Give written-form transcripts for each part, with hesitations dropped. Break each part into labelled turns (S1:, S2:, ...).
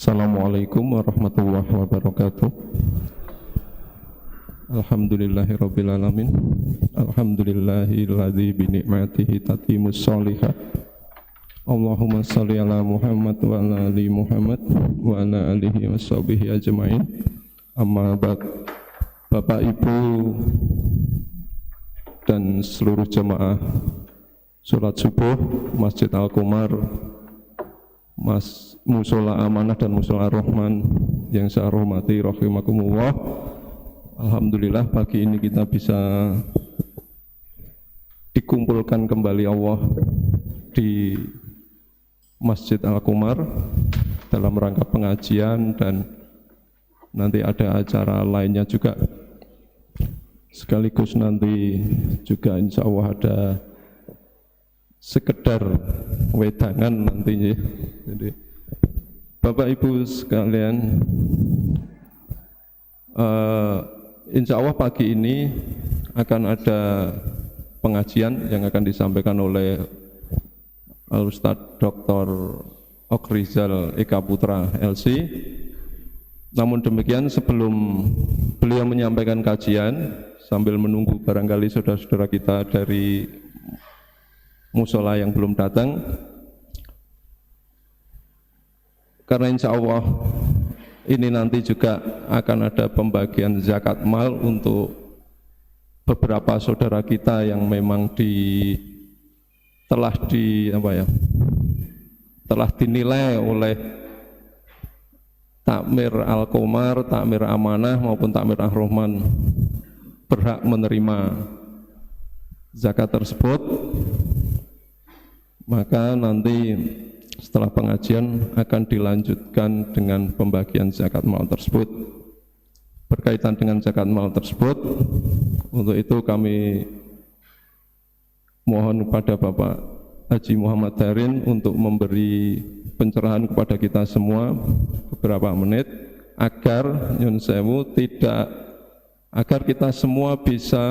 S1: Assalamualaikum warahmatullahi wabarakatuh. Alhamdulillahirrabbilalamin. Alhamdulillahilladzi binikmatihi tatimus sholihat. Allahumma salli ala Muhammad wa ala ali Muhammad wa ala alihi wa sahbihi ajma'in. Amma ba'd. Bapak Ibu dan seluruh jemaah sholat subuh Masjid Al-Qomar, Musola Amanah dan Musola Ar-Rahman yang saya hormati rahimakumullah. Alhamdulillah pagi ini kita bisa dikumpulkan kembali Allah di Masjid Al-Qomar dalam rangka pengajian, dan nanti ada acara lainnya juga, sekaligus nanti juga insya Allah ada sekedar wedangan nantinya. Jadi Bapak Ibu sekalian, insya Allah pagi ini akan ada pengajian yang akan disampaikan oleh Al-Ustadz Dr. Okrizal Eka Putra LC. Namun demikian, sebelum beliau menyampaikan kajian, sambil menunggu barangkali saudara-saudara kita dari musola yang belum datang, karena insya Allah ini nanti juga akan ada pembagian zakat mal untuk beberapa saudara kita yang memang telah dinilai oleh Takmir Al-Qomar, Takmir Amanah maupun Takmir Ar-Rahman berhak menerima zakat tersebut. Maka nanti setelah pengajian akan dilanjutkan dengan pembagian zakat mal tersebut. Berkaitan dengan zakat mal tersebut, untuk itu kami mohon kepada Bapak Haji Muhammad Darin untuk memberi pencerahan kepada kita semua beberapa menit, agar nyun sewu agar kita semua bisa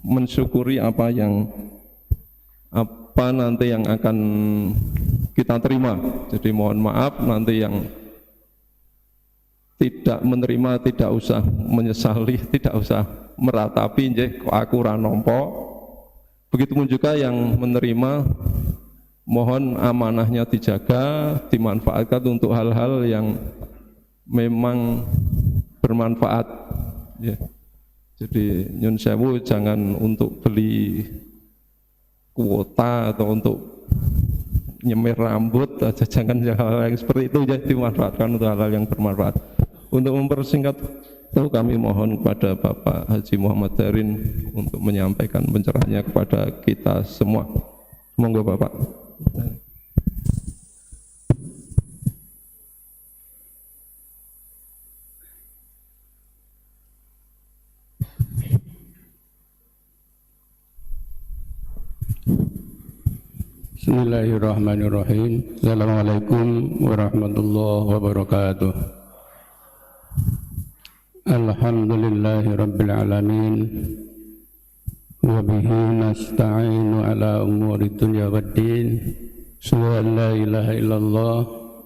S1: mensyukuri apa nanti yang akan kita terima. Jadi mohon maaf nanti yang tidak menerima tidak usah menyesali, tidak usah meratapi nggih kok aku ora nampa. Begitupun juga yang menerima, mohon amanahnya dijaga, dimanfaatkan untuk hal-hal yang memang bermanfaat ya. Jadi nyun sewu jangan untuk beli kuota atau untuk nyemir rambut aja, jangan hal-hal yang seperti itu, jadi dimanfaatkan untuk hal-hal yang bermanfaat. Untuk mempersingkat itu, kami mohon kepada Bapak Haji Muhammad Darin untuk menyampaikan pencerahannya kepada kita semua. Monggo Bapak.
S2: Bismillahirrahmanirrahim. Assalamualaikum warahmatullahi wabarakatuh. Alhamdulillahi rabbil alamin, wa bihi nasta'inu ala umuri dunya waddin. Asyhadu an la ilaha illallah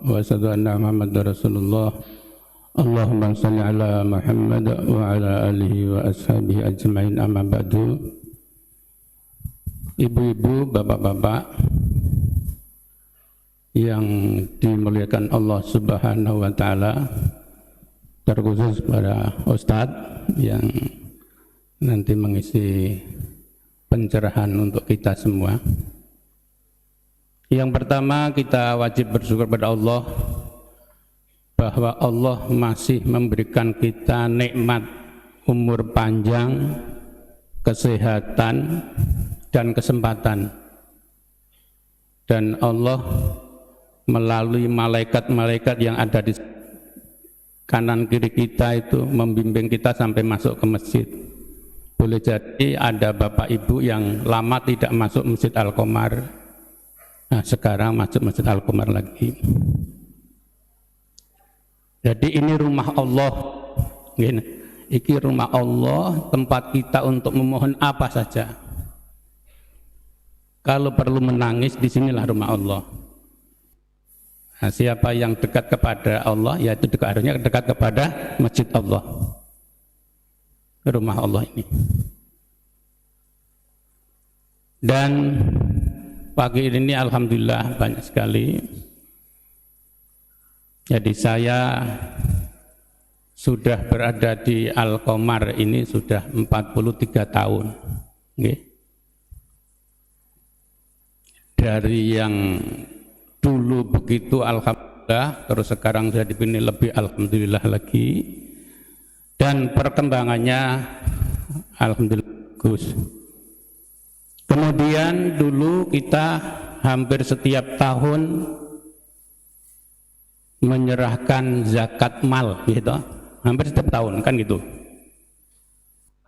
S2: wa asyhadu anna Muhammadar Rasulullah. Allahumma shalli ala Muhammad wa ala alihi wa ashabihi ajmain, amma ba'du. Ibu-ibu, bapak-bapak yang dimuliakan Allah Subhanahu wa Ta'ala, terkhusus para ustadz yang nanti mengisi pencerahan untuk kita semua. Yang pertama, kita wajib bersyukur pada Allah bahwa Allah masih memberikan kita nikmat umur panjang, kesehatan, dan kesempatan. Dan Allah melalui malaikat-malaikat yang ada di kanan kiri kita itu membimbing kita sampai masuk ke masjid. Boleh jadi ada bapak ibu yang lama tidak masuk Masjid Al-Qomar, nah sekarang masuk Masjid Al-Qomar lagi. Jadi ini rumah Allah, ini rumah Allah, tempat kita untuk memohon apa saja. Kalau perlu menangis, disinilah rumah Allah. Nah, siapa yang dekat kepada Allah, yaitu harusnya dekat kepada masjid Allah, rumah Allah ini. Dan pagi ini alhamdulillah banyak sekali. Jadi saya sudah berada di Al-Qomar ini sudah 43 tahun. Okay. Dari yang dulu begitu alhamdulillah, terus sekarang sudah dipilih lebih alhamdulillah lagi. Dan perkembangannya alhamdulillah bagus. Kemudian dulu kita hampir setiap tahun menyerahkan zakat mal gitu. Hampir setiap tahun kan gitu.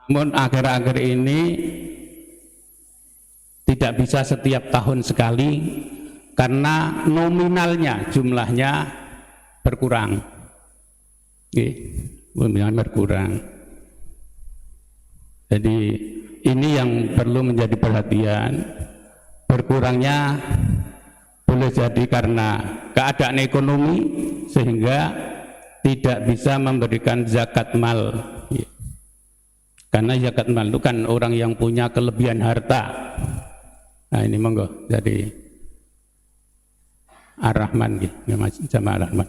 S2: Namun akhir-akhir ini tidak bisa setiap tahun sekali karena nominalnya, jumlahnya berkurang. Nominalnya berkurang. Jadi ini yang perlu menjadi perhatian. Berkurangnya boleh jadi karena keadaan ekonomi sehingga tidak bisa memberikan zakat mal. Karena zakat mal itu kan orang yang punya kelebihan harta. Nah ini monggo jadi Ar-Rahman sama Ar-Rahman.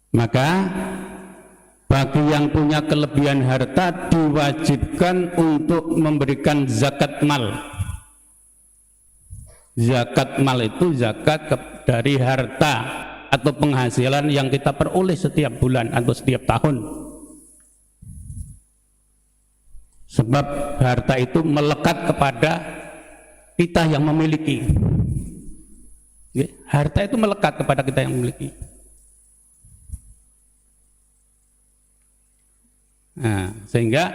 S2: Maka bagi yang punya kelebihan harta diwajibkan untuk memberikan zakat mal. Zakat mal itu zakat dari harta atau penghasilan yang kita peroleh setiap bulan atau setiap tahun. Sebab harta itu melekat kepada kita yang memiliki. Harta itu melekat kepada kita yang memiliki. Nah, sehingga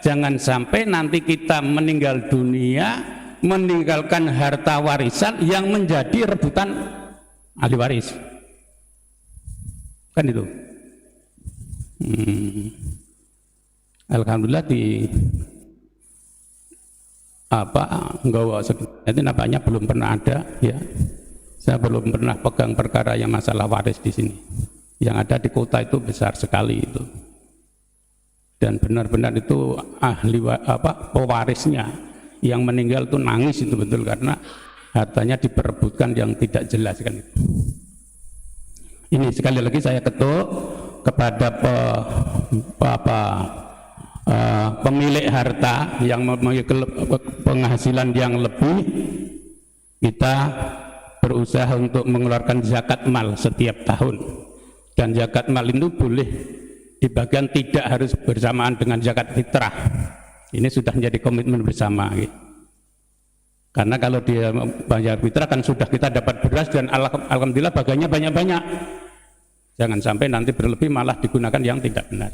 S2: jangan sampai nanti kita meninggal dunia meninggalkan harta warisan yang menjadi rebutan ahli waris. Kan itu. Alhamdulillah di itu nampaknya belum pernah ada ya. Saya belum pernah pegang perkara yang masalah waris di sini. Yang ada di kota itu besar sekali itu. Dan benar-benar itu pewarisnya yang meninggal itu nangis itu betul karena hartanya diperebutkan yang tidak jelas kan. Ini sekali lagi saya ketuk kepada pemilik harta yang memiliki penghasilan yang lebih, kita berusaha untuk mengeluarkan zakat mal setiap tahun. Dan zakat mal itu boleh dibagian tidak harus bersamaan dengan zakat fitrah. Ini sudah menjadi komitmen bersama. Karena kalau dia bayar fitrah kan sudah kita dapat beras dan alhamdulillah bagiannya banyak-banyak. Jangan sampai nanti berlebih malah digunakan yang tidak benar.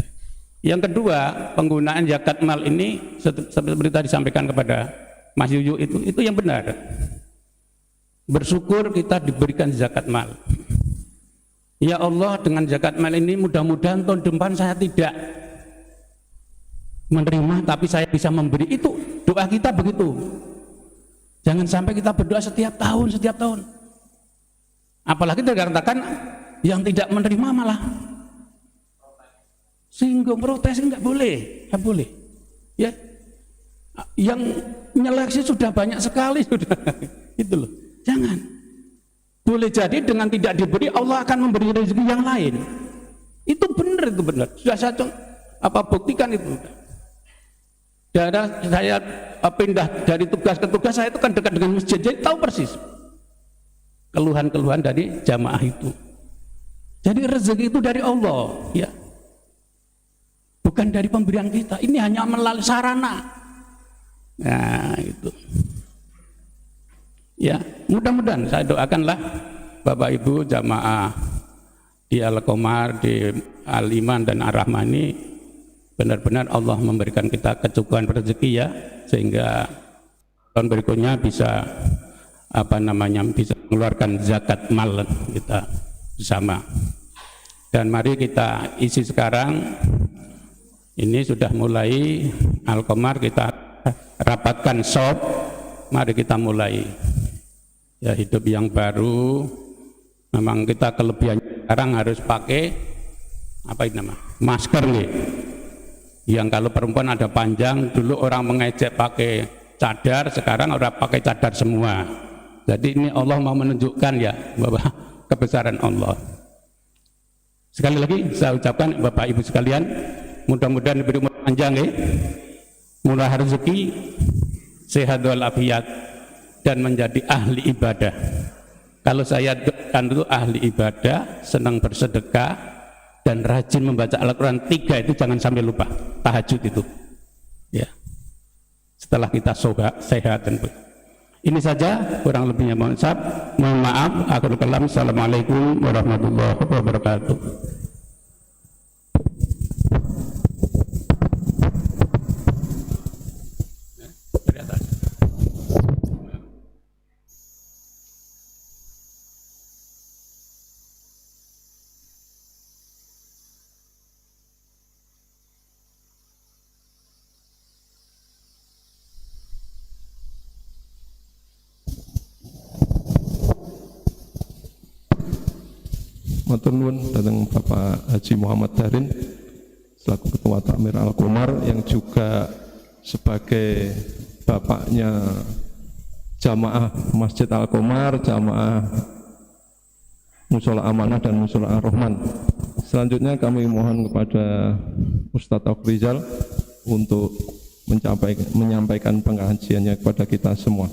S2: Yang kedua, penggunaan zakat mal ini seperti tadi disampaikan kepada Mas Yuyu itu yang benar. Bersyukur kita diberikan zakat mal. Ya Allah, dengan zakat mal ini mudah-mudahan tahun depan saya tidak menerima tapi saya bisa memberi. Itu doa kita begitu. Jangan sampai kita berdoa setiap tahun. Apalagi dikatakan yang tidak menerima malah singgung, protes, enggak boleh. Ya, yang nyeleksi sudah banyak sekali sudah, itu loh. Jangan. Boleh jadi dengan tidak diberi Allah akan memberi rezeki yang lain. Itu benar. Sudah saya buktikan itu. Saya pindah dari tugas ke tugas, saya itu kan dekat dengan masjid, jadi tahu persis keluhan-keluhan dari jamaah itu. Jadi rezeki itu dari Allah, ya. Bukan dari pemberian kita. Ini hanya melalui sarana. Nah, itu. Ya, mudah-mudahan saya doakanlah Bapak Ibu jamaah di Al-Qomar, di Al-Iman dan Ar-Rahmani, benar-benar Allah memberikan kita kecukupan rezeki ya, sehingga tahun berikutnya bisa bisa mengeluarkan zakat mal kita bersama. Dan mari kita isi sekarang. Ini sudah mulai Al-Qomar, kita rapatkan shop, mari kita mulai. ya hidup yang baru. Memang kita kelebihan sekarang harus pakai apa itu nama? Masker nih. Yang kalau perempuan ada panjang, dulu orang mengejek pakai cadar, sekarang orang pakai cadar semua. Jadi ini Allah mau menunjukkan ya bahwa kebesaran Allah. Sekali lagi saya ucapkan Bapak Ibu sekalian, mudah-mudahan diberi umur panjang ya, murah rezeki, sehat walafiat, dan menjadi ahli ibadah. Kalau saya doakan dulu ahli ibadah, senang bersedekah, dan rajin membaca Al-Quran. 3 itu jangan sampai lupa, tahajud itu ya, setelah kita sehat dan ini saja, kurang lebihnya mohon maaf. Akhirul kalam, assalamualaikum warahmatullahi wabarakatuh.
S1: Matur nuwun datang Bapak Haji Muhammad Darin selaku Ketua Takmir Al-Qomar yang juga sebagai bapaknya jamaah Masjid Al-Qomar, jamaah Mushola Amanah dan Mushola Ar-Rahman. Selanjutnya kami mohon kepada Ustadz Afrizal untuk menyampaikan pengajiannya kepada kita semua.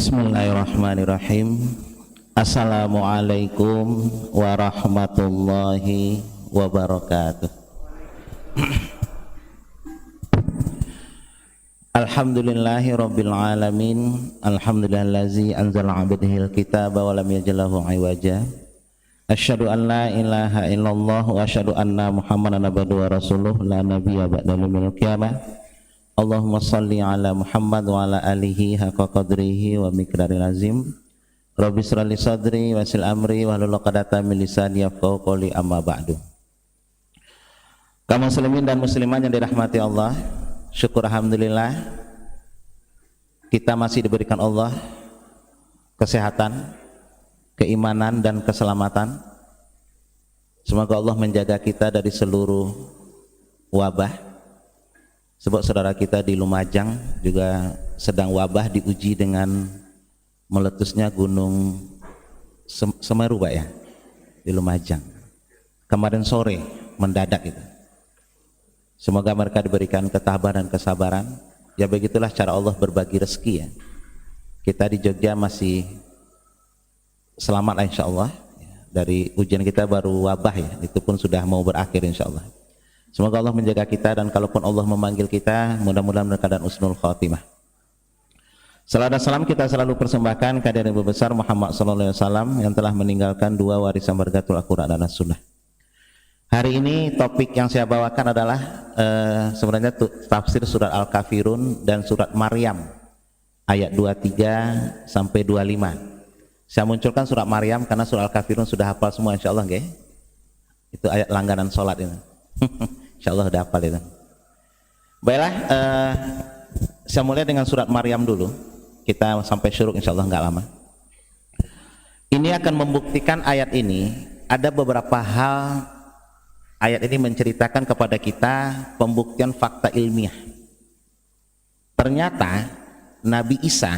S3: Bismillahirrahmanirrahim. Assalamualaikum warahmatullahi wabarakatuh. Alhamdulillahi rabbil alamin. Alhamdulillazi anzala 'abdihil kitaba wa lam yaj'alhu 'iwaja. Asyhadu an la ilaha illallah wa asyhadu anna Muhammadan abduhu wa rasuluh la nabiyya ba'dahu minal qiyamah. Allahumma salli ala Muhammad wa ala alihi haqqa qadrihi wa miqdaril azim. Rabbi shrah li sadri wa yassir amri wahlul 'uqdatam min lisani yafqahu qawli, amma ba'du. Kaum muslimin dan muslimat yang dirahmati Allah, syukur alhamdulillah kita masih diberikan Allah kesehatan, keimanan dan keselamatan. Semoga Allah menjaga kita dari seluruh wabah. Sebab saudara kita di Lumajang juga sedang wabah, diuji dengan meletusnya gunung Semeru Pak ya, di Lumajang kemarin sore mendadak itu. Semoga mereka diberikan ketabahan dan kesabaran. Ya begitulah cara Allah berbagi rezeki ya. Kita di Jogja masih selamat lah insya Allah. Dari ujian kita baru wabah ya, itu pun sudah mau berakhir insya Allah. Semoga Allah menjaga kita, dan kalaupun Allah memanggil kita, mudah-mudahan dalam keadaan husnul khatimah. Salam dan salam kita selalu persembahkan kepada Nabi besar Muhammad SAW yang telah meninggalkan 2 warisan bergatul Al-Quran dan As-Sunnah. Hari ini topik yang saya bawakan adalah sebenarnya tafsir surat Al-Kafirun dan surat Maryam ayat 23 sampai 25. Saya munculkan surat Maryam karena surat Al-Kafirun sudah hafal semua insya Allah, okay? Itu ayat langganan sholat ini. Insya Allah udah hafal itu. Baiklah, saya mulai dengan surat Maryam dulu. Kita sampai syuruk insya Allah nggak lama. Ini akan membuktikan ayat ini ada beberapa hal. Ayat ini menceritakan kepada kita pembuktian fakta ilmiah. Ternyata Nabi Isa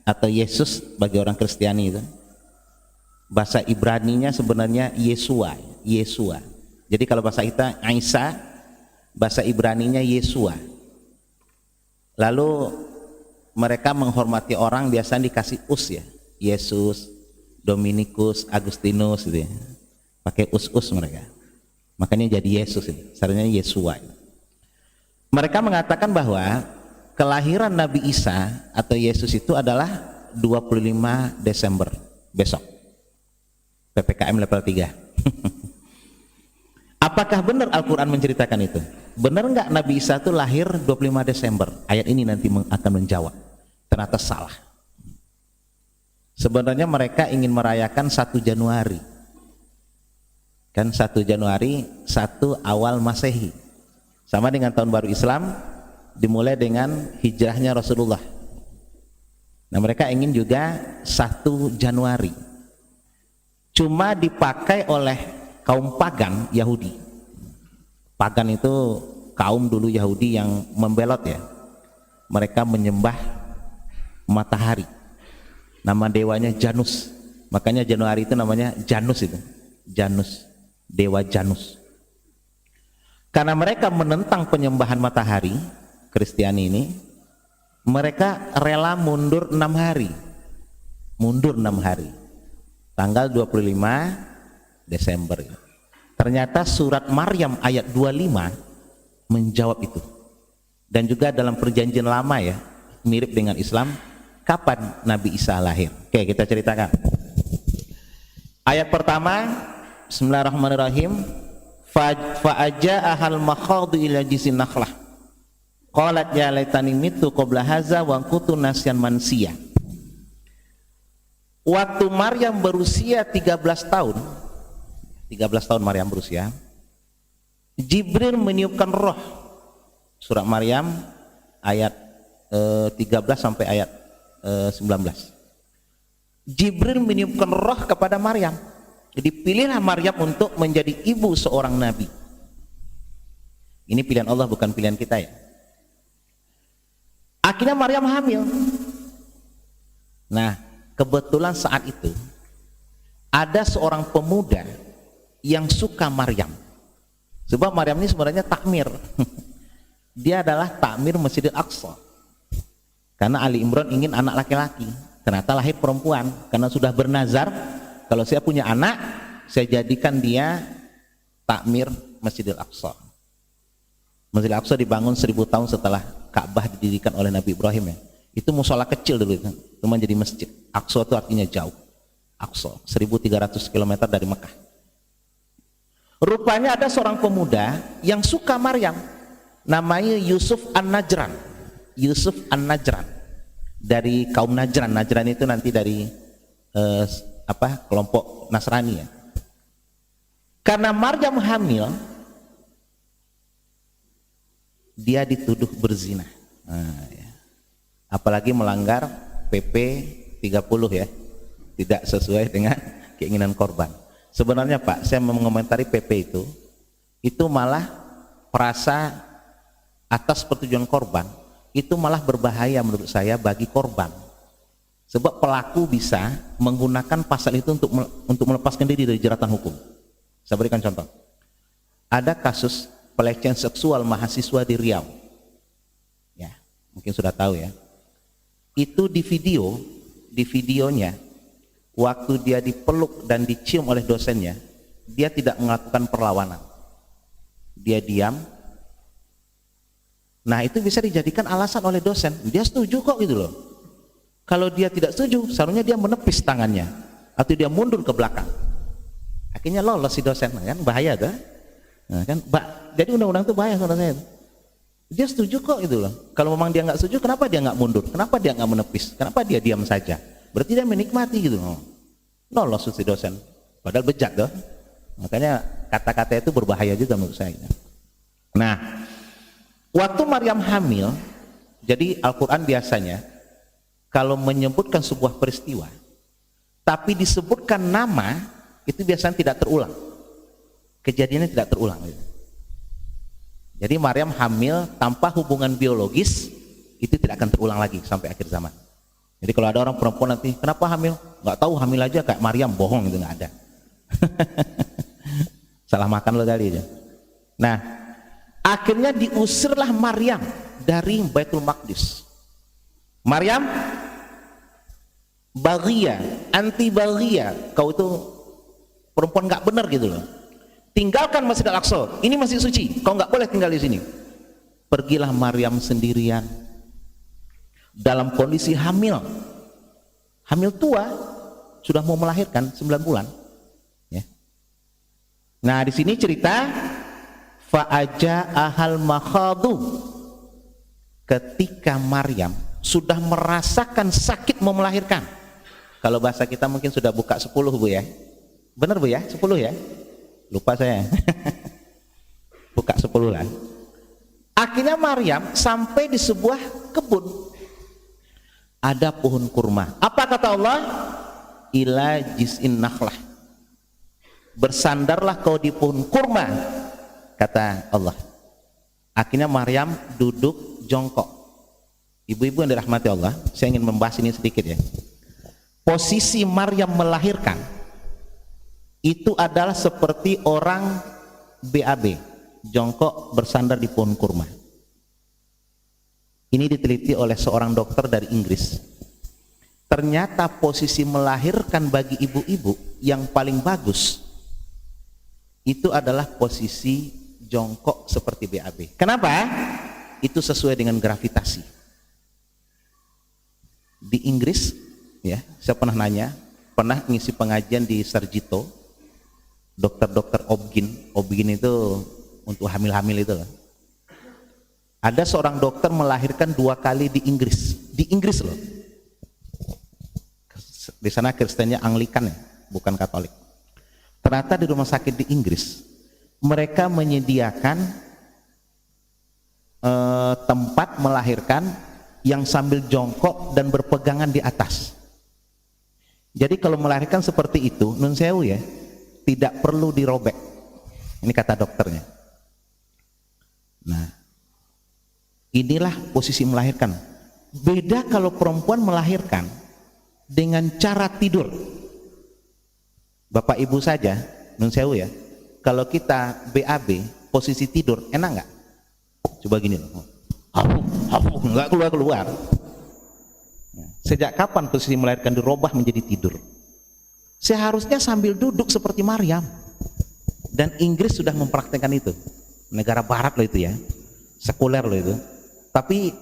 S3: atau Yesus bagi orang Kristiani itu Bahasa Ibraninya sebenarnya Yesua. Jadi kalau bahasa kita Isa, bahasa Ibraninya Yesua. Lalu mereka menghormati orang biasanya dikasih us ya, Yesus, Dominikus, Agustinus gitu ya. Pakai us mereka. Makanya jadi Yesus ini, sebenarnya Yesua. Mereka mengatakan bahwa kelahiran Nabi Isa atau Yesus itu adalah 25 Desember besok. PPKM level 3. Apakah benar Al-Quran menceritakan itu? Benar enggak Nabi Isa itu lahir 25 Desember? Ayat ini nanti akan menjawab. Ternyata salah. Sebenarnya mereka ingin merayakan 1 Januari. Kan 1 Januari 1 awal Masehi. Sama dengan tahun baru Islam dimulai dengan hijrahnya Rasulullah. Nah, mereka ingin juga 1 Januari. Cuma dipakai oleh kaum pagan Yahudi. Pagan itu kaum dulu Yahudi yang membelot ya. Mereka menyembah matahari. Nama dewanya Janus. Makanya Januari itu namanya Janus itu. Janus, dewa Janus. Karena mereka menentang penyembahan matahari, Kristiani ini, mereka rela mundur 6 hari. Mundur 6 hari. Tanggal 25 Desember. Ternyata surat Maryam ayat 25 menjawab itu. Dan juga dalam perjanjian lama ya, mirip dengan Islam, kapan Nabi Isa lahir? Oke, kita ceritakan. Ayat pertama, Bismillahirrahmanirrahim. Fa'aja'ahal makhadu ila jisin nakhlah. Qalat ya laitani mitu qabla haza wa kuntu nasyan mansiya. Waktu Maryam berusia 13 tahun, 13 tahun Maryam berusia, Jibril meniupkan roh. Surat Maryam ayat 13 sampai ayat 19. Jibril meniupkan roh kepada Maryam. Jadi pilihlah Maryam untuk menjadi ibu seorang nabi. Ini pilihan Allah, bukan pilihan kita ya. Akhirnya Maryam hamil. Nah, kebetulan saat itu ada seorang pemuda yang suka Maryam. Sebab Maryam ini sebenarnya takmir. Dia adalah takmir Masjidil Aqsa. Karena Ali Imran ingin anak laki-laki, ternyata lahir perempuan. Karena sudah bernazar, kalau saya punya anak, saya jadikan dia takmir Masjidil Aqsa. Masjidil Aqsa dibangun 1000 tahun setelah Ka'bah didirikan oleh Nabi Ibrahim ya. Itu musola kecil dulu itu, cuma jadi masjid. Aqsa itu artinya jauh. Aqsa 1300 km dari Mekah. Rupanya ada seorang pemuda yang suka Maryam, namanya Yusuf An-Najran. Yusuf An-Najran dari kaum Najran. Najran itu nanti dari kelompok Nasrani ya. Karena Maryam hamil, dia dituduh berzina. Nah, ya. Apalagi melanggar PP 30 ya, tidak sesuai dengan keinginan korban. Sebenarnya Pak, saya mengomentari PP itu malah perasa atas persetujuan korban, itu malah berbahaya menurut saya bagi korban. Sebab pelaku bisa menggunakan pasal itu untuk melepaskan diri dari jeratan hukum. Saya berikan contoh. Ada kasus pelecehan seksual mahasiswa di Riau. Ya, mungkin sudah tahu ya. Itu di videonya waktu dia dipeluk dan dicium oleh dosennya, dia tidak melakukan perlawanan. Dia diam. Nah, itu bisa dijadikan alasan oleh dosen. Dia setuju kok gitu loh. Kalau dia tidak setuju, seharusnya dia menepis tangannya atau dia mundur ke belakang. Akhirnya lolos si dosen, kan bahaya tuh. Nah, kan, jadi undang-undang itu bahaya menurut saya. Dia setuju kok gitu loh. Kalau memang dia nggak setuju, kenapa dia nggak mundur? Kenapa dia nggak menepis? Kenapa dia diam saja? Berarti dia menikmati gitu loh. Lolos si dosen. Padahal bejat tuh. Makanya kata-kata itu berbahaya juga menurut saya. Nah, waktu Maryam hamil, jadi Al-Quran biasanya kalau menyebutkan sebuah peristiwa tapi disebutkan nama, itu biasanya tidak terulang, kejadiannya tidak terulang gitu. Jadi Maryam hamil tanpa hubungan biologis itu tidak akan terulang lagi sampai akhir zaman. Jadi kalau ada orang perempuan nanti, kenapa hamil? Nggak tahu, hamil aja kayak Maryam, bohong, itu nggak ada. Salah makan lo kali aja. Nah, akhirnya diusirlah Maryam dari Baitul Maqdis. Maryam baghia, anti baghia, kau itu perempuan nggak benar gitu loh. Tinggalkan Masjid Al-Aqsa, ini masjid suci, kau nggak boleh tinggal di sini. Pergilah Maryam sendirian dalam kondisi hamil tua, sudah mau melahirkan 9 bulan ya. Nah di sini cerita fa'aja ahal makhadu, ketika Maryam sudah merasakan sakit mau melahirkan. Kalau bahasa kita mungkin sudah buka 10 Bu ya, benar Bu ya, 10 ya, lupa saya. Buka 10 lah. Akhirnya Maryam sampai di sebuah kebun, ada pohon kurma. Apa kata Allah? Ila jiz'in nakhlah, bersandarlah kau di pohon kurma, kata Allah. Akhirnya Maryam duduk jongkok. Ibu-ibu yang dirahmati Allah, saya ingin membahas ini sedikit ya. Posisi Maryam melahirkan itu adalah seperti orang BAB, jongkok bersandar di pohon kurma. Ini diteliti oleh seorang dokter dari Inggris. Ternyata posisi melahirkan bagi ibu-ibu yang paling bagus itu adalah posisi jongkok seperti BAB. Kenapa? Itu sesuai dengan gravitasi. Di Inggris, ya, saya pernah nanya, pernah ngisi pengajian di Sarjito, dokter-dokter Obgyn itu untuk hamil-hamil itu loh. Ada seorang dokter melahirkan 2 kali di Inggris loh. Di sana Kristennya Anglikan ya, bukan Katolik. Ternyata di rumah sakit di Inggris mereka menyediakan tempat melahirkan yang sambil jongkok dan berpegangan di atas. Jadi kalau melahirkan seperti itu, nun sewu ya, tidak perlu dirobek. Ini kata dokternya. Nah, inilah posisi melahirkan. Beda kalau perempuan melahirkan dengan cara tidur. Bapak ibu saja, nun sewu ya, kalau kita BAB posisi tidur enak nggak? Coba gini loh, nggak keluar. Sejak kapan posisi melahirkan dirubah menjadi tidur? Seharusnya sambil duduk seperti Maryam. Dan Inggris sudah mempraktekkan itu. Negara barat loh itu ya, sekuler loh itu. Tapi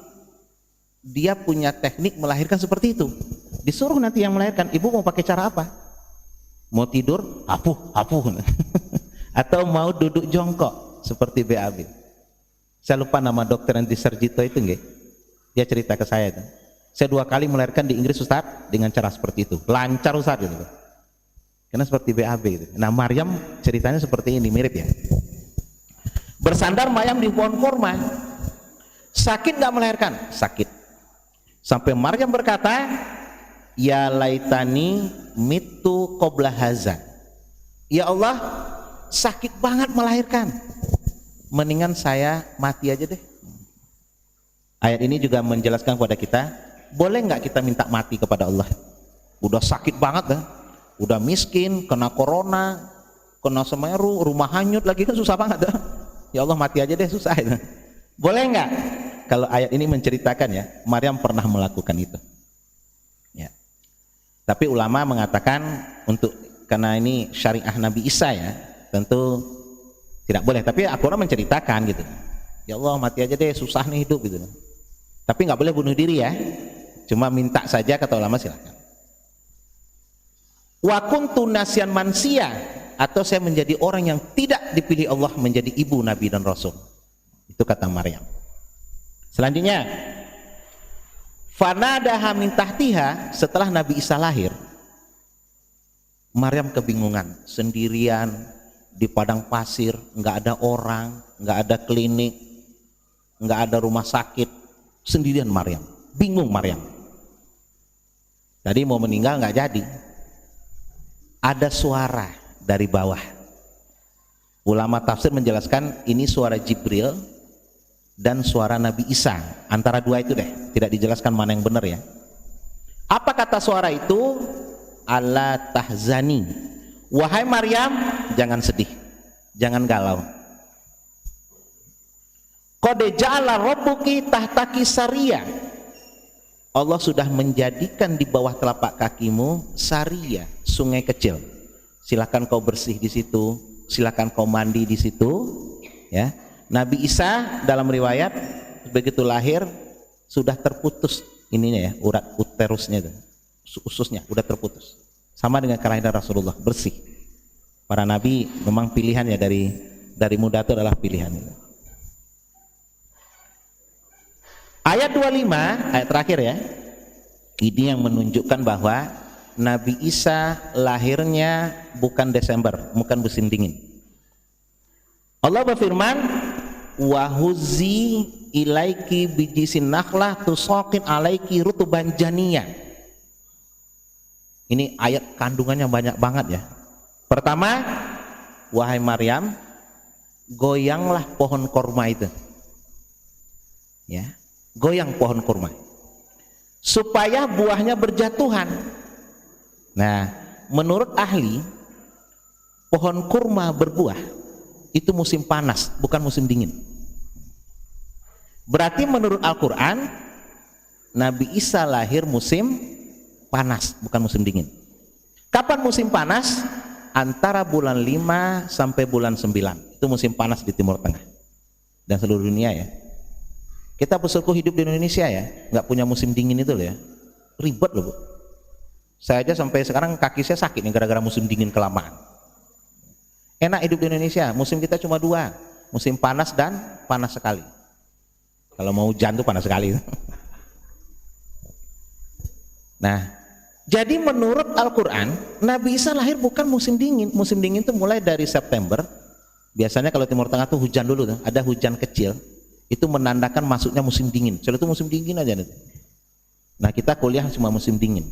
S3: dia punya teknik melahirkan seperti itu. Disuruh nanti yang melahirkan, ibu mau pakai cara apa? Mau tidur, apuh. Atau mau duduk jongkok seperti BAB. Saya lupa nama dokter yang di Sarjito itu nggih. Dia cerita ke saya itu. Saya 2 kali melahirkan di Inggris Ustaz dengan cara seperti itu. Lancar Ustaz gitu. Karena seperti BAB gitu. Nah, Maryam ceritanya seperti ini, mirip ya. Bersandar Maryam di pohon kurma. Sakit nggak melahirkan? Sakit. Sampai Maryam berkata, ya laitani mitu qabla haza. Ya Allah, sakit banget melahirkan. Mendingan saya mati aja deh. Ayat ini juga menjelaskan kepada kita, boleh nggak kita minta mati kepada Allah? Udah sakit banget dah, udah miskin, kena corona, kena Semeru, rumah hanyut lagi kan susah banget dah. Ya Allah mati aja deh, susah itu. Boleh nggak? Kalau ayat ini menceritakan ya, Maryam pernah melakukan itu. Ya. Tapi ulama mengatakan karena ini syariah Nabi Isa ya, tentu tidak boleh. Tapi Al-Quran menceritakan gitu. Ya Allah mati aja deh, susah nih hidup gitu. Tapi nggak boleh bunuh diri ya. Cuma minta saja, kata ulama, silakan. Wa kuntu nasiyan mansiya, atau saya menjadi orang yang tidak dipilih Allah menjadi ibu Nabi dan Rasul. Itu kata Maryam. Selanjutnya, fanadaha min tahtiha, setelah Nabi Isa lahir, Maryam kebingungan, sendirian di padang pasir, nggak ada orang, nggak ada klinik, nggak ada rumah sakit, sendirian Maryam. Bingung Maryam. Tadi mau meninggal nggak jadi. Ada suara dari bawah. Ulama tafsir menjelaskan ini suara Jibril dan suara Nabi Isa. Antara dua itu deh, tidak dijelaskan mana yang benar ya. Apa kata suara itu? Alla tahzani, wahai Maryam, jangan sedih, jangan galau. Qad ja'ala rabbuki tahtaki sariya, Allah sudah menjadikan di bawah telapak kakimu sariya, sungai kecil. Silakan kau bersih di situ, silakan kau mandi di situ. Ya, Nabi Isa dalam riwayat begitu lahir sudah terputus ininya ya, urat uterusnya itu, ususnya udah terputus. Sama dengan kelahiran Rasulullah, bersih. Para nabi memang pilihannya dari muda itu adalah pilihan itu. Ayat 25, ayat terakhir ya, ini yang menunjukkan bahwa Nabi Isa lahirnya bukan Desember, bukan musim dingin. Allah berfirman, wa huzzi ilaiki bijisin nakhlah tusaqit alaiki rutuban janiyah. Ini ayat kandungannya banyak banget ya. Pertama, wahai Maryam, goyanglah pohon korma itu. Ya, goyang pohon kurma supaya buahnya berjatuhan. Nah, menurut ahli, pohon kurma berbuah itu musim panas, bukan musim dingin. Berarti menurut Al-Quran, Nabi Isa lahir musim panas, bukan musim dingin. Kapan musim panas? Antara bulan 5 sampai bulan 9. Itu musim panas di Timur Tengah dan seluruh dunia ya. Kita bersyukur hidup di Indonesia ya, nggak punya musim dingin itu loh ya, ribet loh Bu. Saya aja sampai sekarang kaki saya sakit nih gara-gara musim dingin kelamaan. Enak hidup di Indonesia, musim kita cuma 2, musim panas dan panas sekali. Kalau mau hujan tuh panas sekali. Nah, jadi menurut Al-Quran, Nabi Isa lahir bukan musim dingin. Musim dingin itu mulai dari September. Biasanya kalau Timur Tengah tuh hujan dulu tuh, ada hujan kecil. Itu menandakan masuknya musim dingin. Soalnya itu musim dingin aja nanti. Nah, kita kuliah cuma musim dingin.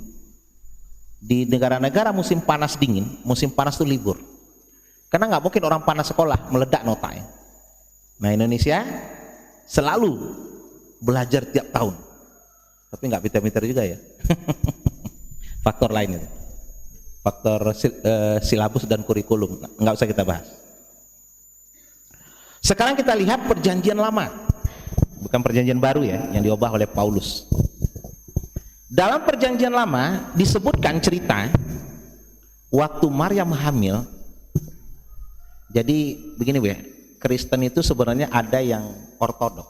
S3: Di negara-negara musim panas dingin, musim panas itu libur. Karena nggak mungkin orang panas sekolah meledak nota ya. Nah, Indonesia selalu belajar tiap tahun. Tapi nggak pinter-pinter juga ya. Faktor lain itu. Faktor silabus dan kurikulum. Nggak usah kita bahas. Sekarang kita lihat perjanjian lama, bukan perjanjian baru ya, yang diubah oleh Paulus. Dalam perjanjian lama disebutkan cerita waktu Maryam hamil. Jadi begini Bu ya, Kristen itu sebenarnya ada yang ortodok.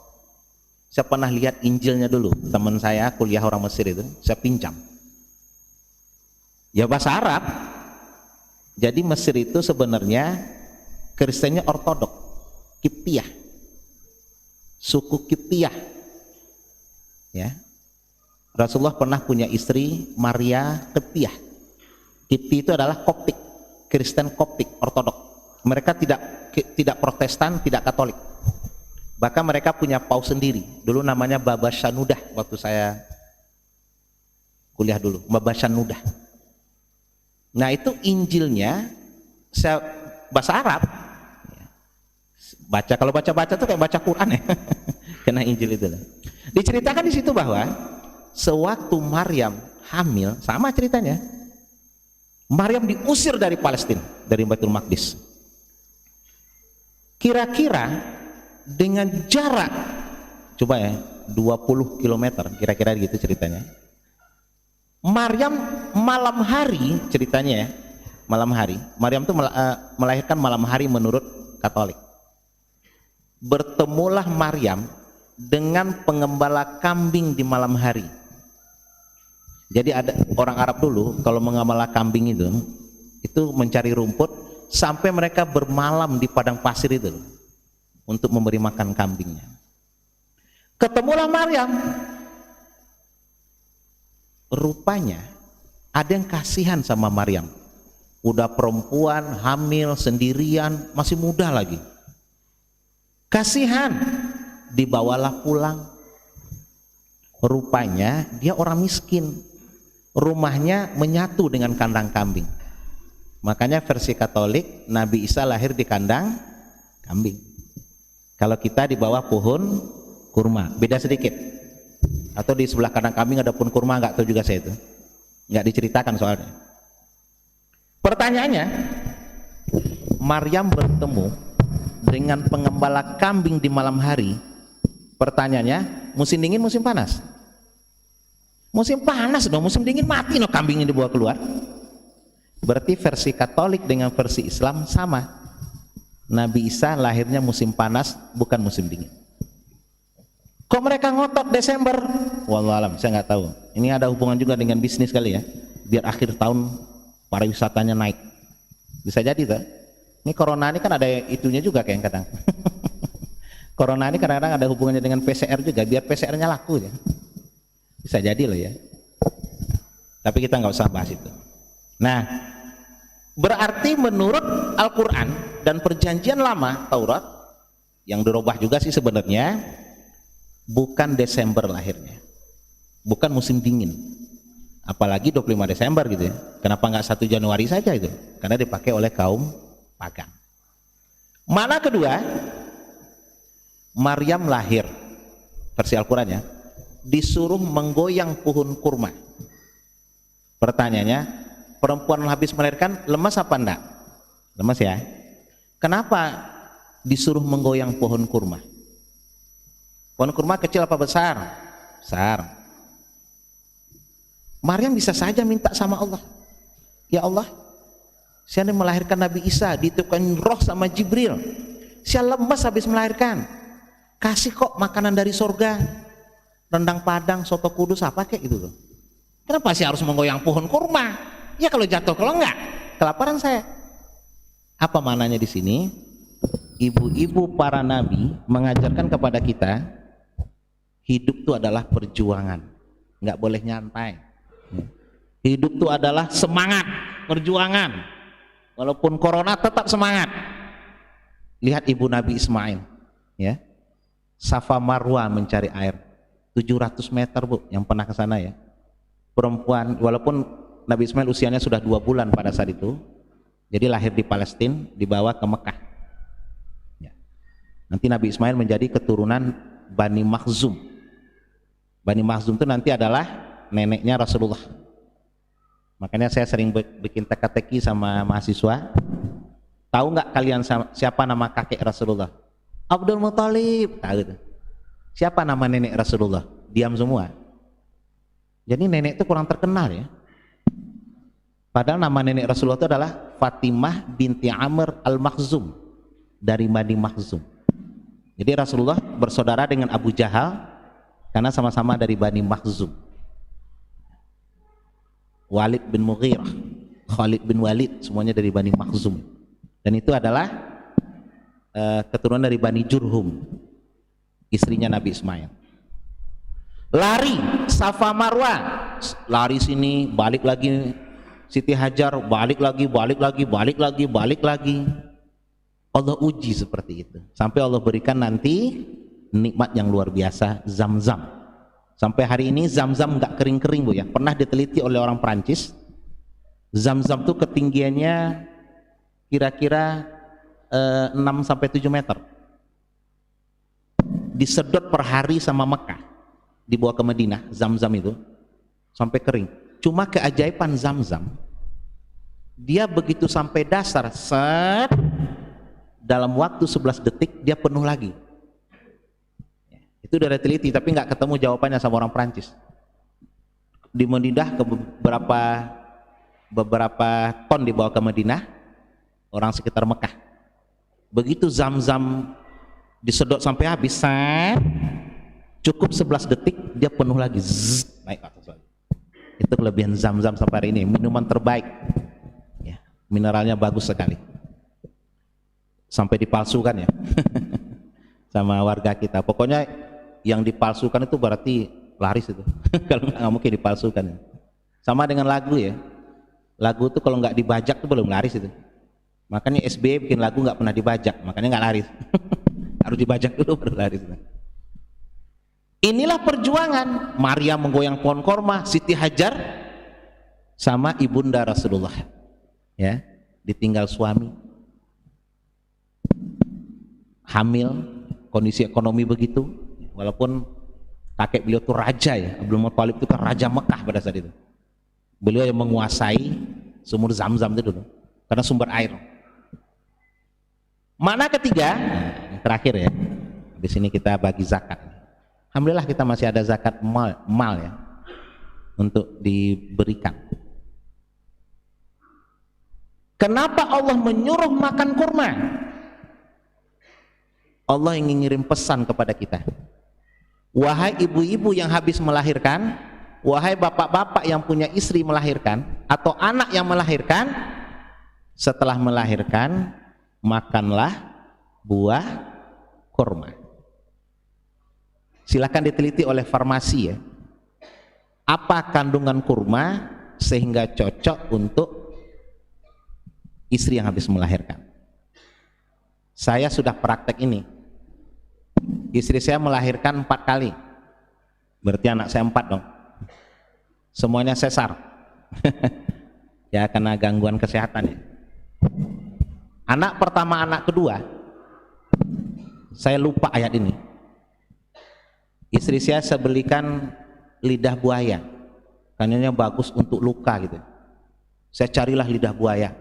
S3: Saya pernah lihat Injilnya dulu, teman saya kuliah orang Mesir itu, saya pinjam. Ya bahasa Arab. Jadi Mesir itu sebenarnya Kristennya ortodok. Kiptiyah, suku Kiptiyah ya. Rasulullah pernah punya istri Maria Kiptiyah. Kipti itu adalah Koptik, Kristen Koptik ortodok. Mereka tidak Protestan, tidak Katolik. Bahkan mereka punya paus sendiri. Dulu namanya Baba Shenouda waktu saya kuliah dulu, Baba Shenouda. Nah, itu Injilnya saya bahasa Arab. Baca, kalau baca-baca tuh kayak baca Quran ya. Karena Injil itu. Diceritakan di situ bahwa sewaktu Maryam hamil, sama ceritanya. Maryam diusir dari Palestina, dari Baitul Maqdis. Kira-kira dengan jarak coba ya 20 km kira-kira gitu ceritanya. Maryam malam hari ceritanya ya, malam hari. Maryam itu melahirkan malam hari menurut Katolik. Bertemulah Maryam dengan pengembala kambing di malam hari. Jadi ada orang Arab dulu kalau mengembala kambing itu mencari rumput sampai mereka bermalam di padang pasir itu untuk memberi makan kambingnya. Ketemulah Maryam. Rupanya ada yang kasihan sama Maryam. Udah perempuan, hamil, sendirian, masih muda lagi. Kasihan, dibawalah pulang. Rupanya dia orang miskin, rumahnya menyatu dengan kandang kambing. Makanya versi Katolik Nabi Isa lahir di kandang kambing. Kalau kita di bawah pohon kurma, beda sedikit. Atau di sebelah kandang kambing ada pohon kurma, nggak tahu juga saya itu. nggak diceritakan soalnya. Pertanyaannya, Maryam bertemu dengan pengembala kambing di malam hari. Pertanyaannya, musim dingin musim panas? Musim panas dong, musim dingin mati no kambingnya dibawa keluar. Berarti versi Katolik dengan versi Islam sama. Nabi Isa lahirnya musim panas, bukan musim dingin. Kok mereka ngotot Desember? Wallahualam, saya nggak tahu. Ini ada hubungan juga dengan bisnis kali ya, biar akhir tahun pariwisatanya naik. Bisa jadi tuh. Ini corona ini kan ada itunya juga kayak kadang. Corona ini kadang-kadang ada hubungannya dengan PCR juga, biar PCR-nya laku ya. Bisa jadi loh ya. Tapi kita nggak usah bahas itu. Nah, berarti menurut Al-Quran dan Perjanjian Lama Taurat yang dirubah juga sih sebenarnya, bukan Desember lahirnya, bukan musim dingin, apalagi 25 Desember gitu ya. Kenapa nggak 1 Januari saja itu? Karena dipakai oleh kaum pagan. Mana kedua, Maryam lahir versi Al-Quran ya, disuruh menggoyang pohon kurma. Pertanyaannya, perempuan habis melahirkan lemas apa enggak? Lemas ya. Kenapa disuruh menggoyang pohon kurma? Pohon kurma kecil apa besar? Besar. Maryam bisa saja minta sama Allah, ya Allah, saya melahirkan Nabi Isa, ditiupkan roh sama Jibril, saya lemas habis melahirkan, kasih kok makanan dari surga, rendang Padang, soto kudus, apa kayak gitu loh. Kenapa sih harus menggoyang pohon kurma? Ya kalau jatuh, kalau enggak kelaparan saya. Apa maknanya di sini? Ibu-ibu para nabi mengajarkan kepada kita, hidup itu adalah perjuangan, nggak boleh nyantai. Hidup itu adalah semangat, perjuangan. Walaupun corona tetap semangat. Lihat ibu Nabi Ismail, ya, Safa Marwa mencari air, 700 meter bu, yang pernah ke sana ya. Perempuan, walaupun Nabi Ismail usianya sudah 2 bulan pada saat itu, jadi lahir di Palestina, dibawa ke Mekah. Ya. Nanti Nabi Ismail menjadi keturunan Bani Makhzum. Bani Makhzum itu nanti adalah neneknya Rasulullah. Makanya saya sering bikin teka-teki sama mahasiswa. Tahu nggak kalian siapa nama kakek Rasulullah? Abdul Muthalib. Tahu itu. Siapa nama nenek Rasulullah? Diam semua. Jadi nenek itu kurang terkenal ya. Padahal nama nenek Rasulullah itu adalah Fatimah binti Amr al-Makhzum, dari Bani Makhzum. Jadi Rasulullah bersaudara dengan Abu Jahal karena sama-sama dari Bani Makhzum. Walid bin Mughirah, Khalid bin Walid, semuanya dari Bani Makhzum. Dan itu adalah keturunan dari Bani Jurhum, istrinya Nabi Ismail. Lari Safa Marwa, lari sini, balik lagi Siti Hajar, balik lagi, balik lagi, balik lagi, balik lagi. Allah uji seperti itu, sampai Allah berikan nanti nikmat yang luar biasa, Zam-Zam. Sampai hari ini Zam-Zam nggak kering-kering bu ya. Pernah diteliti oleh orang Prancis, Zam-Zam tuh ketinggiannya kira-kira 6-7 meter. Disedot per hari sama Mekah, dibawa ke Madinah, Zam-Zam itu sampai kering. Cuma keajaiban Zam-Zam, dia begitu sampai dasar, set, dalam waktu 11 detik dia penuh lagi. Itu udah diteliti, tapi nggak ketemu jawabannya sama orang Prancis. Di Madinah ke beberapa ton dibawa ke Madinah, orang sekitar Mekah. Begitu Zam-Zam disedot sampai habis, cukup 11 detik dia penuh lagi, zzz, naik atas lagi. Itu kelebihan Zam-Zam sampai hari ini, minuman terbaik ya, mineralnya bagus sekali, sampai dipalsukan ya sama warga kita. Pokoknya yang dipalsukan itu berarti laris itu kalau nggak mungkin dipalsukan ya. Sama dengan lagu ya, lagu itu kalau nggak dibajak itu belum laris itu. Makanya SBY bikin lagu nggak pernah dibajak, makanya nggak laris. Harus dibajak dulu baru laris. Inilah perjuangan Maryam menggoyang pohon korma, Siti Hajar sama ibunda Rasulullah ya, ditinggal suami, hamil, kondisi ekonomi begitu. Walaupun kakek beliau itu raja ya, Abdul Muthalib itu kan raja Mekah pada saat itu. Beliau yang menguasai sumur Zam-Zam itu dulu, karena sumber air. Makna ketiga, yang terakhir ya, di sini kita bagi zakat. Alhamdulillah kita masih ada zakat mal ya, untuk diberikan. Kenapa Allah menyuruh makan kurma? Allah ingin ngirim pesan kepada kita. Wahai ibu-ibu yang habis melahirkan, wahai bapak-bapak yang punya istri melahirkan atau anak yang melahirkan, setelah melahirkan makanlah buah kurma. Silakan diteliti oleh farmasi ya. Apa kandungan kurma sehingga cocok untuk istri yang habis melahirkan. Saya sudah praktek ini. Istri saya melahirkan 4 kali. Berarti anak saya 4 dong. Semuanya sesar. Ya karena gangguan kesehatan ya. Anak pertama, anak kedua, saya lupa ayat ini. Istri saya belikan lidah buaya, katanya bagus untuk luka gitu. Saya carilah lidah buaya,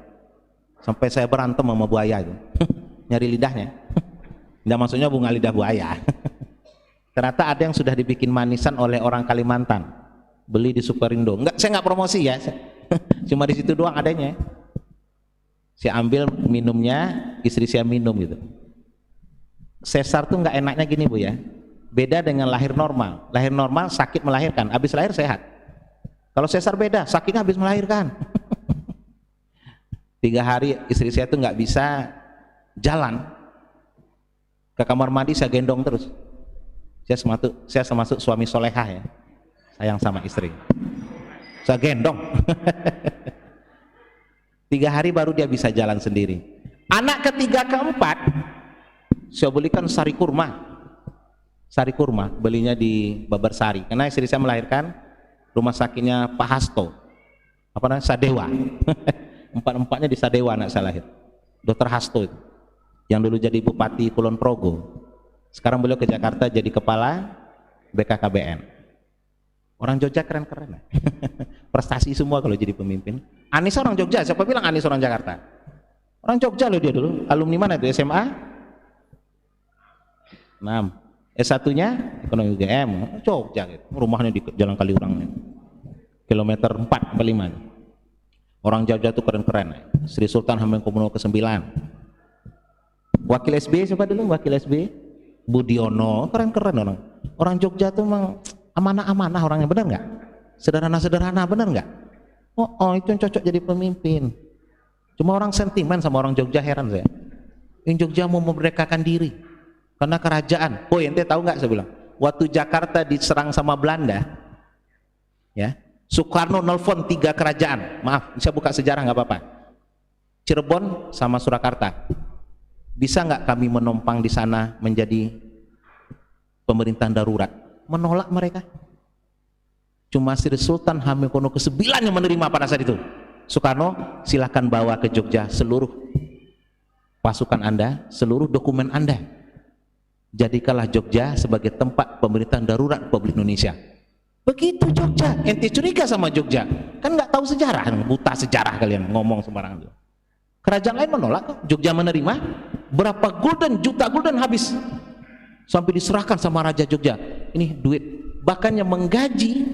S3: sampai saya berantem sama buaya itu. Nyari lidahnya. Tidak maksudnya bunga lidah buaya. Ternyata ada yang sudah dibikin manisan oleh orang Kalimantan, beli di Superindo. Enggak, saya nggak promosi ya, cuma di situ doang adanya. Saya ambil minumnya, istri saya minum gitu. Sesar tuh nggak enaknya gini Bu ya, beda dengan lahir normal. Lahir normal sakit melahirkan, habis lahir sehat. Kalau sesar beda, sakitnya habis melahirkan. 3 hari istri saya tuh nggak bisa jalan, ke kamar mandi saya gendong terus. Saya termasuk suami solehah ya, sayang sama istri, saya gendong. 3 hari baru dia bisa jalan sendiri. Anak ketiga keempat saya belikan sari kurma. Sari kurma belinya di Babarsari, karena istri saya melahirkan rumah sakitnya Pak Hasto, apa namanya, Sadewa. 4-empatnya di Sadewa anak saya lahir. Dokter Hasto itu, yang dulu jadi Bupati Kulon Progo, sekarang beliau ke Jakarta jadi kepala BKKBN. Orang Jogja keren-keren. Prestasi semua kalau jadi pemimpin. Anies orang Jogja, siapa bilang Anies orang Jakarta? Orang Jogja loh dia dulu. Alumni mana itu? SMA 6, S1-nya ekonomi UGM, Jogja gitu. Rumahnya di Jalan Kaliurang, kilometer 4-5. Orang Jogja tuh keren-keren. Sri Sultan Hamengkubuwono ke-9. Wakil SBY siapa dulu? Wakil SBY Budiono, keren-keren orang. Orang Jogja tuh memang amanah-amanah orangnya, benar nggak? Sederhana-sederhana, benar nggak? Oh, itu yang cocok jadi pemimpin. Cuma orang sentimen sama orang Jogja, heran saya. Yang Jogja mau memerdekakan diri karena kerajaan. Oh, ente tahu nggak? Saya bilang, waktu Jakarta diserang sama Belanda, ya, Soekarno nelfon 3 kerajaan. Maaf, saya buka sejarah nggak apa-apa. Cirebon sama Surakarta. Bisa nggak kami menompang di sana menjadi pemerintahan darurat? Menolak mereka. Cuma Sri Sultan Hamengkubuwono ke-9 yang menerima pada saat itu. Soekarno, silahkan bawa ke Jogja seluruh pasukan Anda, seluruh dokumen Anda. Jadikanlah Jogja sebagai tempat pemerintahan darurat Republik Indonesia. Begitu Jogja. Ente curiga sama Jogja? Kan nggak tahu sejarah, buta sejarah kalian ngomong sembarangan. Kerajaan lain menolak kok. Jogja menerima. Berapa juta gulden habis sampai diserahkan sama Raja Jogja. Ini duit. Bahkan yang menggaji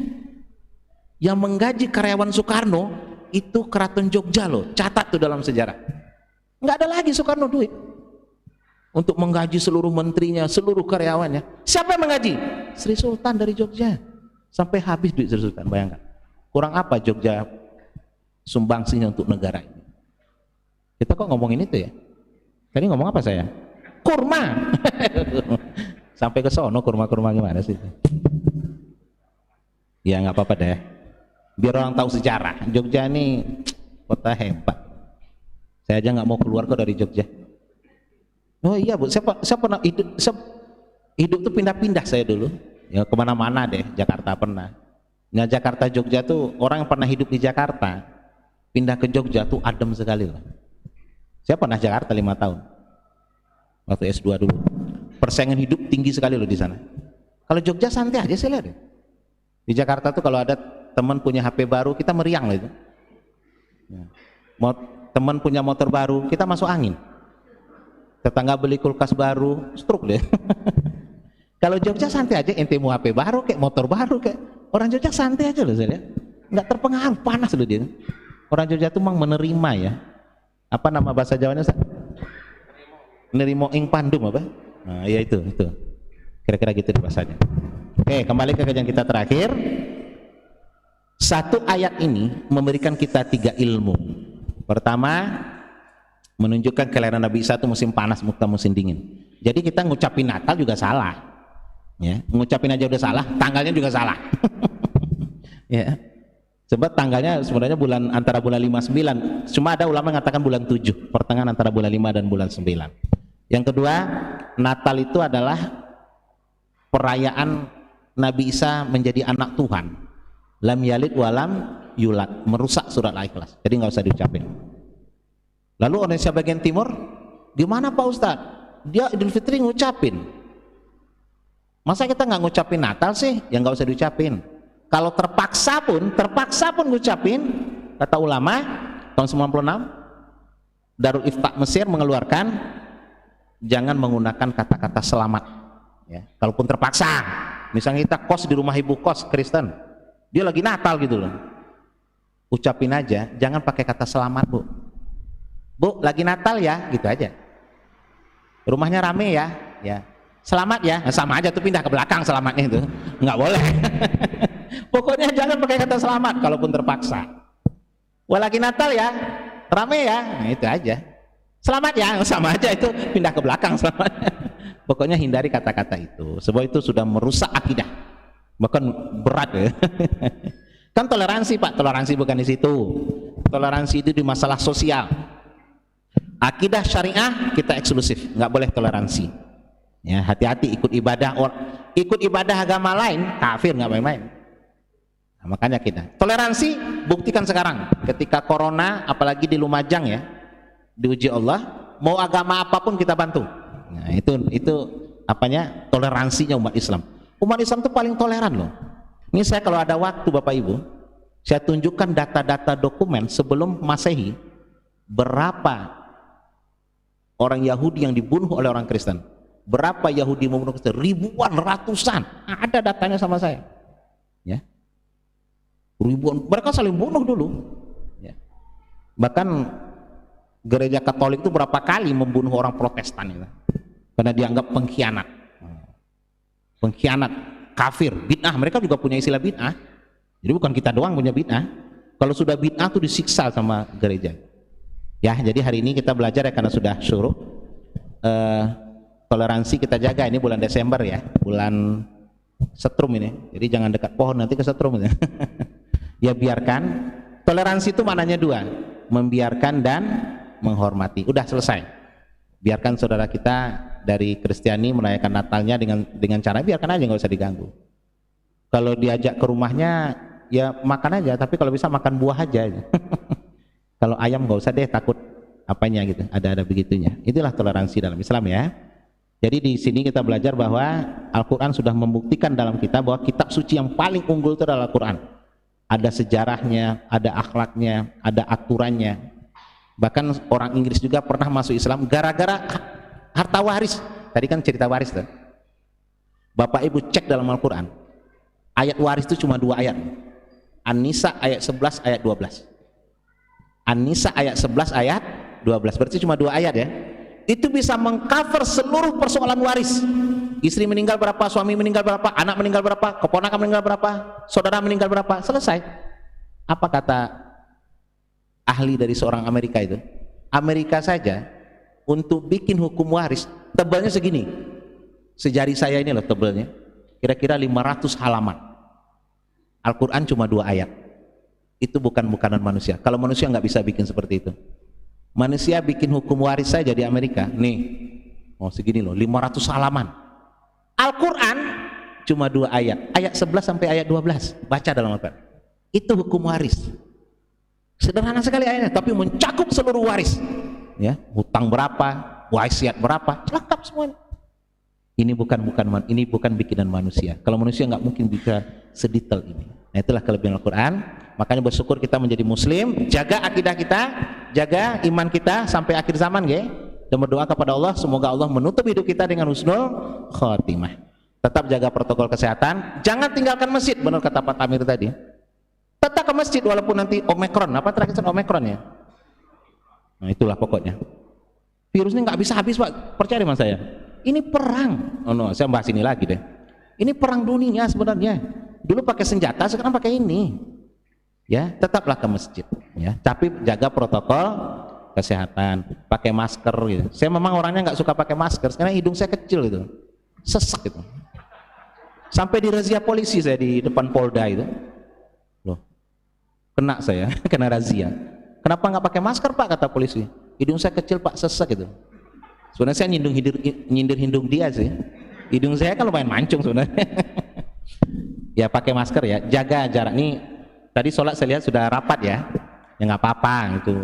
S3: karyawan Soekarno itu Keraton Jogja loh. Catat tuh dalam sejarah. Nggak ada lagi Soekarno duit untuk menggaji seluruh menterinya, seluruh karyawannya. Siapa yang menggaji? Sri Sultan dari Jogja. Sampai habis duit Sri Sultan, bayangkan. Kurang apa Jogja sumbangsinya untuk negara ini? Kita kok ngomongin itu ya? Tadi ngomong apa saya? Kurma. Sampai ke sono kurma-kurma gimana sih? Ya nggak apa-apa deh. Biar orang tahu sejarah. Jogja ini kota hebat. Saya aja nggak mau keluar kok dari Jogja. Oh iya Bu, saya pernah hidup tuh pindah-pindah saya dulu. Ya kemana-mana deh. Jakarta pernah. Nah Jakarta Jogja tuh orang yang pernah hidup di Jakarta pindah ke Jogja tuh adem sekali loh. Saya pernah Jakarta 5 tahun. Waktu S2 dulu. Persaingan hidup tinggi sekali loh di sana. Kalau Jogja santai aja saya lihat deh. Di Jakarta tuh kalau ada teman punya HP baru, kita meriang lah itu. Ya. Teman punya motor baru, kita masuk angin. Tetangga beli kulkas baru, stroke deh. Kalau Jogja santai aja, ente mau HP baru kayak motor baru kayak orang Jogja santai aja loh saya lihat. Nggak terpengaruh, panas loh dia. Orang Jogja tuh memang menerima ya. Apa nama bahasa Jawanya? Nerimo ing pandum apa? Nah, ya itu. Kira-kira gitu bahasanya. Oke, kembali ke kajian kita terakhir. Satu ayat ini memberikan kita 3 ilmu. Pertama, menunjukkan kelahiran Nabi Isa itu musim panas, bukan musim dingin. Jadi kita ngucapin Natal juga salah. Ya, ngucapin aja udah salah, tanggalnya juga salah. Ya. Sebab tanggalnya sebenarnya antara bulan 5-9. Cuma ada ulama yang mengatakan bulan 7, pertengahan antara bulan 5 dan bulan 9. Yang kedua, Natal itu adalah perayaan Nabi Isa menjadi anak Tuhan. Lam yalid walam yulad, merusak surat Al-Ikhlas. Jadi nggak usah diucapin. Lalu Indonesia bagian timur, gimana Pak Ustadz? Dia Idul Fitri ngucapin. Masa kita nggak ngucapin Natal sih? Ya nggak usah diucapin. Kalau terpaksa pun ngucapin, kata ulama tahun 96 Darul Ifta Mesir mengeluarkan jangan menggunakan kata-kata selamat ya. Kalaupun terpaksa, misalnya kita kos di rumah ibu kos Kristen, dia lagi Natal gitu loh, ucapin aja, jangan pakai kata selamat bu lagi Natal ya, gitu aja. Rumahnya rame ya, selamat ya, nah, sama aja tuh, pindah ke belakang selamatnya itu, nggak boleh. Pokoknya jangan pakai kata selamat kalaupun terpaksa. Wah lagi Natal ya, rame ya, nah itu aja. Selamat ya, sama aja itu, pindah ke belakang selamatnya. Pokoknya hindari kata-kata itu, sebab itu sudah merusak akidah, bahkan berat ya. Kan toleransi Pak, toleransi bukan di situ. Toleransi itu di masalah sosial. Akidah syariah kita eksklusif, nggak boleh toleransi. Ya, hati-hati ikut ibadah agama lain, kafir, nggak main-main. Nah, makanya kita toleransi, buktikan sekarang ketika corona, apalagi di Lumajang ya, diuji Allah, mau agama apapun kita bantu. Nah, itu apanya, toleransinya umat Islam. Umat Islam itu paling toleran loh. Ini saya kalau ada waktu Bapak Ibu, saya tunjukkan data-data dokumen sebelum Masehi, berapa orang Yahudi yang dibunuh oleh orang Kristen, berapa Yahudi membunuh Kristen, ribuan, ratusan, ada datanya sama saya ya. Ribuan, mereka saling bunuh dulu ya. Bahkan gereja Katolik itu berapa kali membunuh orang Protestan itu, karena dianggap pengkhianat, kafir, bid'ah. Mereka juga punya istilah bid'ah, jadi bukan kita doang punya bid'ah. Kalau sudah bid'ah tuh disiksa sama gereja ya. Jadi hari ini kita belajar ya, karena sudah syuruh, toleransi kita jaga. Ini bulan Desember ya, bulan setrum ini, jadi jangan dekat pohon nanti kesetrum ya. Ya biarkan. Toleransi itu maknanya 2, membiarkan dan menghormati. Udah selesai. Biarkan saudara kita dari Kristiani merayakan Natalnya dengan cara, biarkan aja, nggak usah diganggu. Kalau diajak ke rumahnya ya makan aja, tapi kalau bisa makan buah aja. Kalau ayam nggak usah deh, takut apanya gitu, ada begitunya. Itulah toleransi dalam Islam ya. Jadi di sini kita belajar bahwa Al-Quran sudah membuktikan dalam kita bahwa kitab suci yang paling unggul itu adalah Al-Quran. Ada sejarahnya, ada akhlaknya, ada aturannya. Bahkan orang Inggris juga pernah masuk Islam gara-gara harta waris. Tadi kan cerita waris tuh. Bapak Ibu cek dalam Al-Quran, ayat waris itu cuma 2 ayat. An-Nisa ayat 11, ayat 12. An-Nisa ayat 11, ayat 12. Berarti cuma 2 ayat ya. Itu bisa mengcover seluruh persoalan waris. Istri meninggal berapa, suami meninggal berapa, anak meninggal berapa, keponakan meninggal berapa, saudara meninggal berapa, selesai. Apa kata ahli dari seorang Amerika itu? Amerika saja untuk bikin hukum waris tebalnya segini, sejari saya ini loh tebalnya, kira-kira 500 halaman. Al-Quran cuma 2 ayat. Itu bukanan manusia. Kalau manusia nggak bisa bikin seperti itu. Manusia bikin hukum waris saja di Amerika nih, segini loh, 500 halaman. Al-Quran cuma 2 ayat, ayat 11 sampai ayat 12, baca dalam Al-Quran. Itu hukum waris. Sederhana sekali ayatnya, tapi mencakup seluruh waris ya, hutang berapa, wasiat berapa, lengkap semuanya. Ini bukan bikinan manusia. Kalau manusia nggak mungkin bisa sedetail ini. Nah, itulah kelebihan Al-Quran. Makanya bersyukur kita menjadi muslim, jaga akidah kita, jaga iman kita sampai akhir zaman, nggih. Dan berdoa kepada Allah semoga Allah menutup hidup kita dengan husnul khotimah. Tetap jaga protokol kesehatan, jangan tinggalkan masjid, benar kata Pak Tamir tadi. Tetap ke masjid walaupun nanti Omikron, apa terakhir Omikron ya? Nah, itulah pokoknya. Virus ini nggak bisa habis, Pak, percaya dengan saya. Ini perang. Oh no, saya bahas ini lagi deh. Ini perang dunia sebenarnya. Dulu pakai senjata, sekarang pakai ini. Ya, tetaplah ke masjid. Ya, tapi jaga protokol kesehatan, pakai masker gitu. Saya memang orangnya nggak suka pakai masker, karena hidung saya kecil itu, sesek itu. Sampai dirazia polisi saya di depan Polda itu. Loh, kena saya, kena razia. Kenapa nggak pakai masker Pak, kata polisi? Hidung saya kecil Pak, sesek itu. Sebenarnya saya nyindir hidung dia sih. Hidung saya kan lumayan mancung sebenarnya. Ya pakai masker ya, jaga jarak. Nih tadi sholat saya lihat sudah rapat ya. Ya nggak apa-apa itu.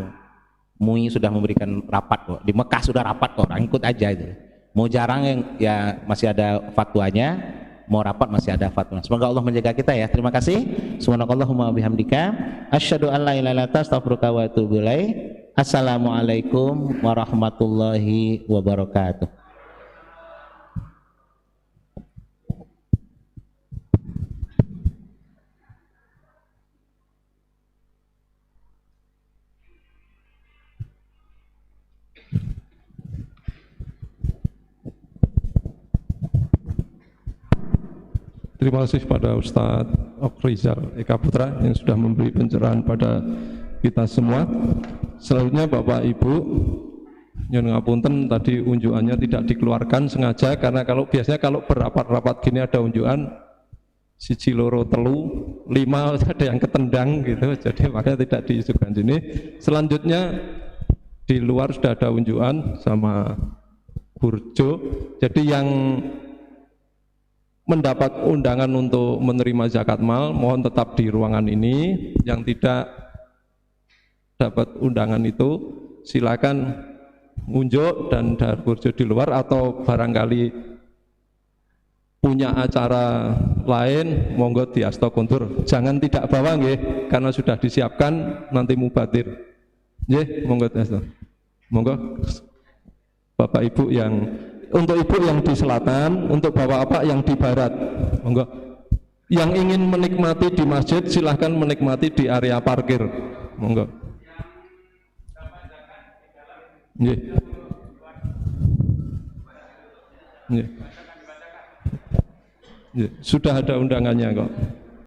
S3: MUI sudah memberikan rapat kok. Di Mekah sudah rapat kok, orang ikut aja itu. Mau jarang yang ya masih ada fatwanya, mau rapat masih ada fatwa. Semoga Allah menjaga kita ya. Terima kasih. Subhanakallahumma bihamdika asyhadu an la ilaha illa anta astaghfiruka wa atubu ilaik. Assalamualaikum warahmatullahi wabarakatuh.
S1: Terima kasih pada Ustadz Okrizal Eka Putra yang sudah memberi pencerahan pada kita semua. Selanjutnya Bapak Ibu, nyuwun ngapunten tadi unjukannya tidak dikeluarkan sengaja karena biasanya kalau berapat-rapat gini ada unjukan siji loro telu 5 ada yang ketendang gitu, jadi makanya tidak diisukan sini. Selanjutnya di luar sudah ada unjukan sama Burjo, jadi yang mendapat undangan untuk menerima zakat mal mohon tetap di ruangan ini, yang tidak dapat undangan itu silakan unjuk dan Burjo di luar, atau barangkali punya acara lain monggo di Asto Kuntur, jangan tidak bawa nggih karena sudah disiapkan nanti mubadir nggih. Monggo di Asto, monggo Bapak Ibu yang untuk Ibu yang di selatan, untuk Bapak-bapak yang di barat, monggo. Yang ingin menikmati di masjid silahkan menikmati di area parkir, monggo. Nggih. Nggih. Nggih, sudah ada undangannya kok.